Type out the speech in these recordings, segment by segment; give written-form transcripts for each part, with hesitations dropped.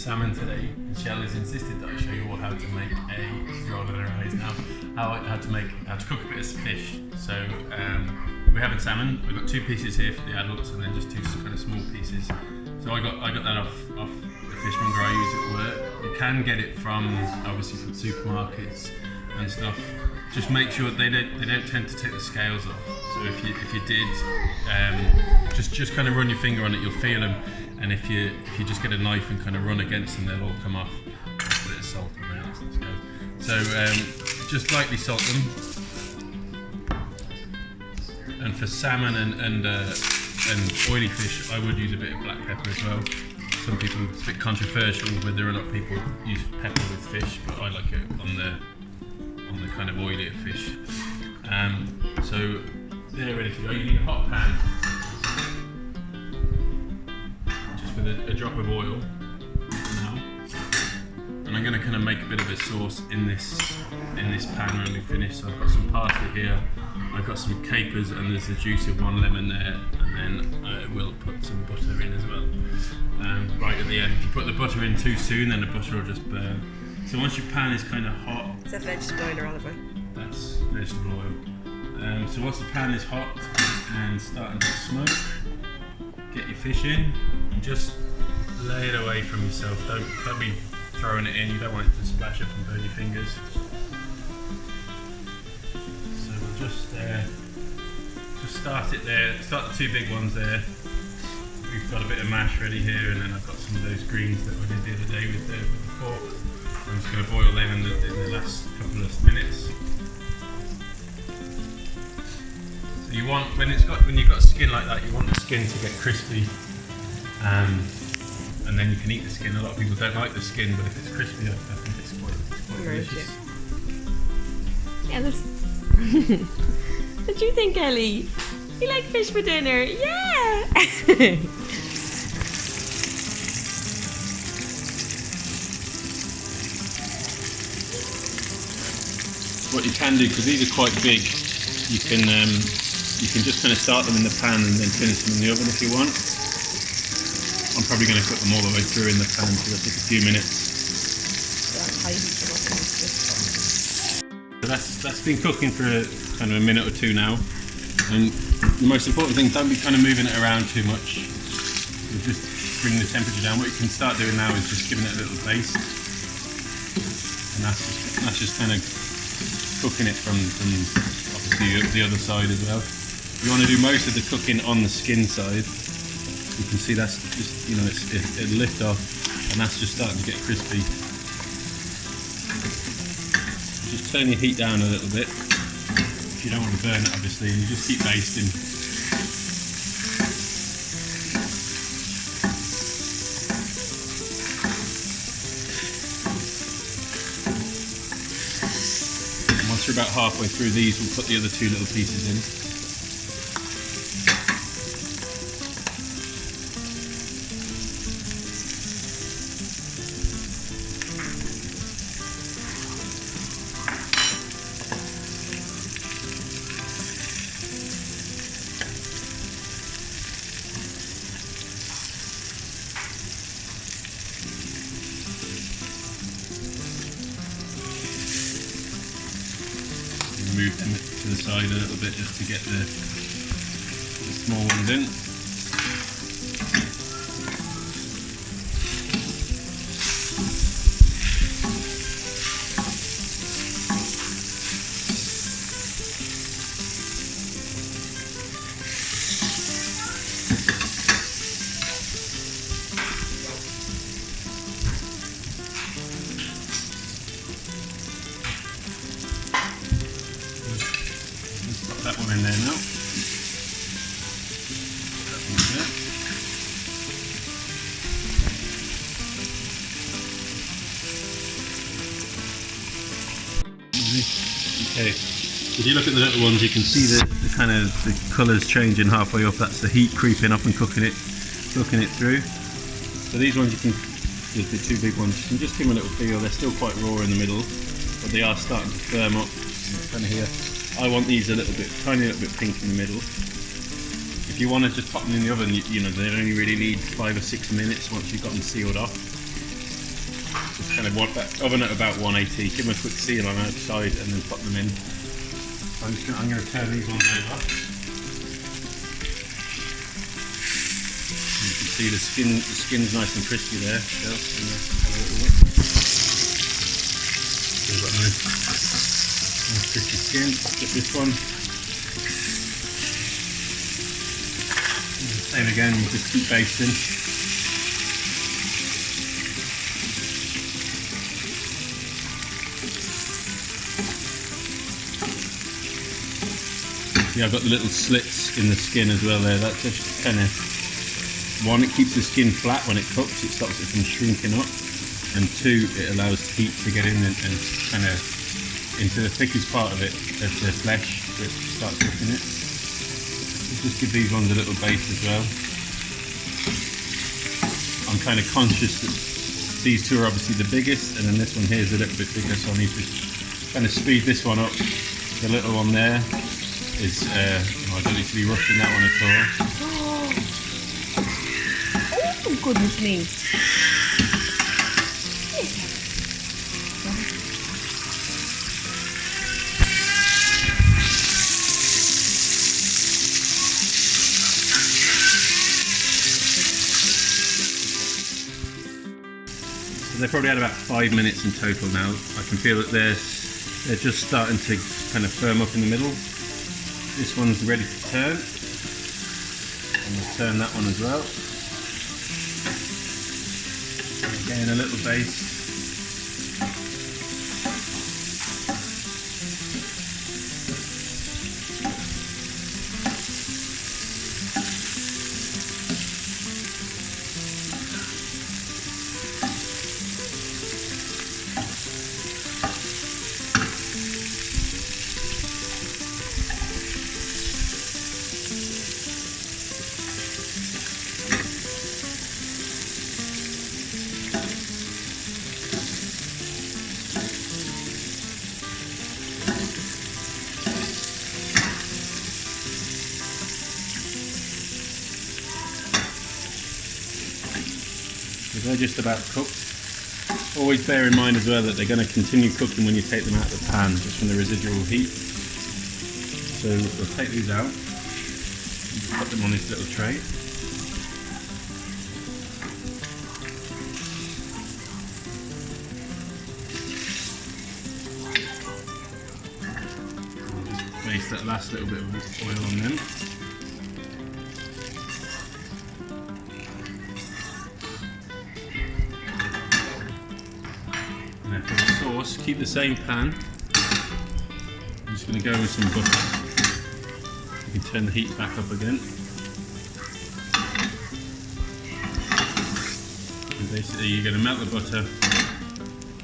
salmon today. Michelle has insisted that I show you all how to make she's rolling her eyes now, how to cook a bit of fish. So we're having salmon. I've got 2 pieces here for the adults and then just 2 kind of small pieces. So I got that off the fishmonger I use at work. You can get it from obviously from supermarkets and stuff. Just make sure they don't tend to take the scales off. So if you did, just kind of run your finger on it, you'll feel them. And if you just get a knife and kind of run against them, they'll all come off. Just a bit of salt on there, let's go. So just lightly salt them. And for salmon and oily fish, I would use a bit of black pepper as well. Some people, it's a bit controversial whether or not people use pepper with fish, but I like it on the kind of oilier fish. So they're ready to go. You need a hot pan, just with a drop of oil now. And I'm going to kind of make a bit of a sauce in this pan when we finish. So I've got some parsley here, I've got some capers, and there's the juice of 1 lemon there. And then I will put some butter in as well. Right at the end. If you put the butter in too soon, then the butter will just burn. So once your pan is kind of hot... Is that vegetable oil or olive oil? That's vegetable oil. So once the pan is hot and starting to smoke, get your fish in and just lay it away from yourself. Don't be throwing it in, you don't want it to splash up and burn your fingers. So we'll just start it there, start the 2 big ones there. We've got a bit of mash ready here, and then I've got some of those greens that I did the other day with the pork. I'm just going to boil them in the last couple of minutes. So you want, when you've got skin like that, you want the skin to get crispy, and then you can eat the skin. A lot of people don't like the skin, but if it's crispy, I think it's quite delicious. Yeah, that's... What do you think, Ellie? You like fish for dinner? Yeah! What you can do, because these are quite big, you can just kind of start them in the pan and then finish them in the oven if you want. I'm probably going to cook them all the way through in the pan, so that'll take a few minutes. So that's been cooking for kind of a minute or 2 now, and the most important thing, don't be kind of moving it around too much. You'll just bring the temperature down. What you can start doing now is just giving it a little baste, and that's just kind of cooking it from obviously the other side as well. You want to do most of the cooking on the skin side. You can see that's just, you know, it'll lift off, and that's just starting to get crispy. Just turn your heat down a little bit if you don't want to burn it, obviously, and you just keep basting. Once you're about halfway through these, we'll put the other 2 little pieces in. Move them to the side a little bit just to get the small ones in. That one in there now. That one's there. Okay, if you look at the little ones, you can see the kind of the colours changing halfway up. That's the heat creeping up and cooking it through. So these ones, you can, the 2 big ones, you can just give them a little feel. They're still quite raw in the middle, but they are starting to firm up. Kind of here. I want these a little bit, tiny little bit pink in the middle. If you want to just pop them in the oven, you know, they only really need 5 or 6 minutes once you've got them sealed off. Just kind of want that oven at about 180. Give them a quick seal on outside and then pop them in. So I'm going to turn these ones over. And you can see the skin's nice and crispy there. So we've got nice crispy skin. Get this one. And same again. You just keep basting. Yeah, I've got the little slits in the skin as well there. That just kind of, one, it keeps the skin flat when it cooks, it stops it from shrinking up, and two, it allows heat to get in and kind of into the thickest part of it, of the flesh, to start cooking it. Just give these ones a little base as well. I'm kind of conscious that these two are obviously the biggest, and then this one here is a little bit bigger, so I need to kind of speed this one up. The little one there is, I don't need to be rushing that one at all. Oh, goodness me. So they've probably had about 5 minutes in total now. I can feel that they're just starting to kind of firm up in the middle. This one's ready to turn, and we'll turn that one as well. Again, a little base. They're just about cooked. Always bear in mind as well that they're going to continue cooking when you take them out of the pan, just from the residual heat. So we'll take these out and put them on this little tray. We'll just place that last little bit of oil on them. For the sauce, keep the same pan. I'm just going to go with some butter. You can turn the heat back up again. And basically you're going to melt the butter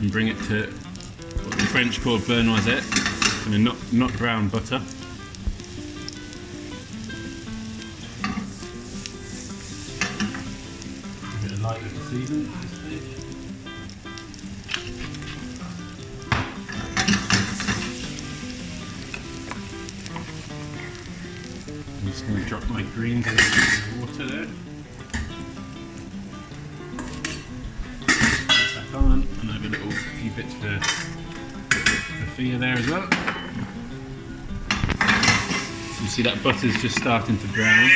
and bring it to what the French call beurre noisette, kind of not brown butter. A bit of light little season at this stage. I'm just going to drop my greens into the water there. Put that on, and I have a little few bits for Fia there as well. So you see that butter's just starting to brown.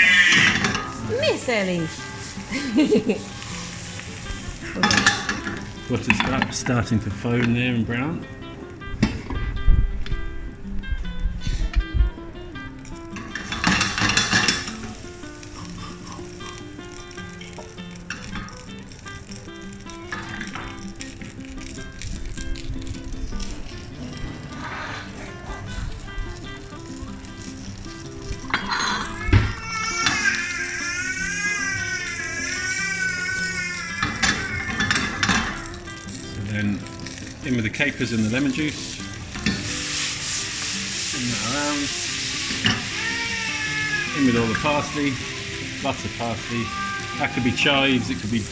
Miss Ellie. Butter's starting to foam there and brown. Then in with the capers and the lemon juice. Spin that around. In with all the parsley. Lots of parsley. That could be chives, it could be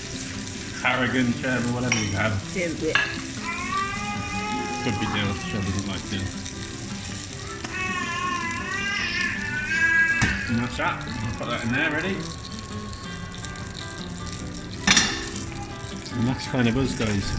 tarragon, chervil, whatever you have. Dill. Could be dill, Cheryl doesn't like dill. And that's that. I'll put that in there, ready? And that's kind of us, guys.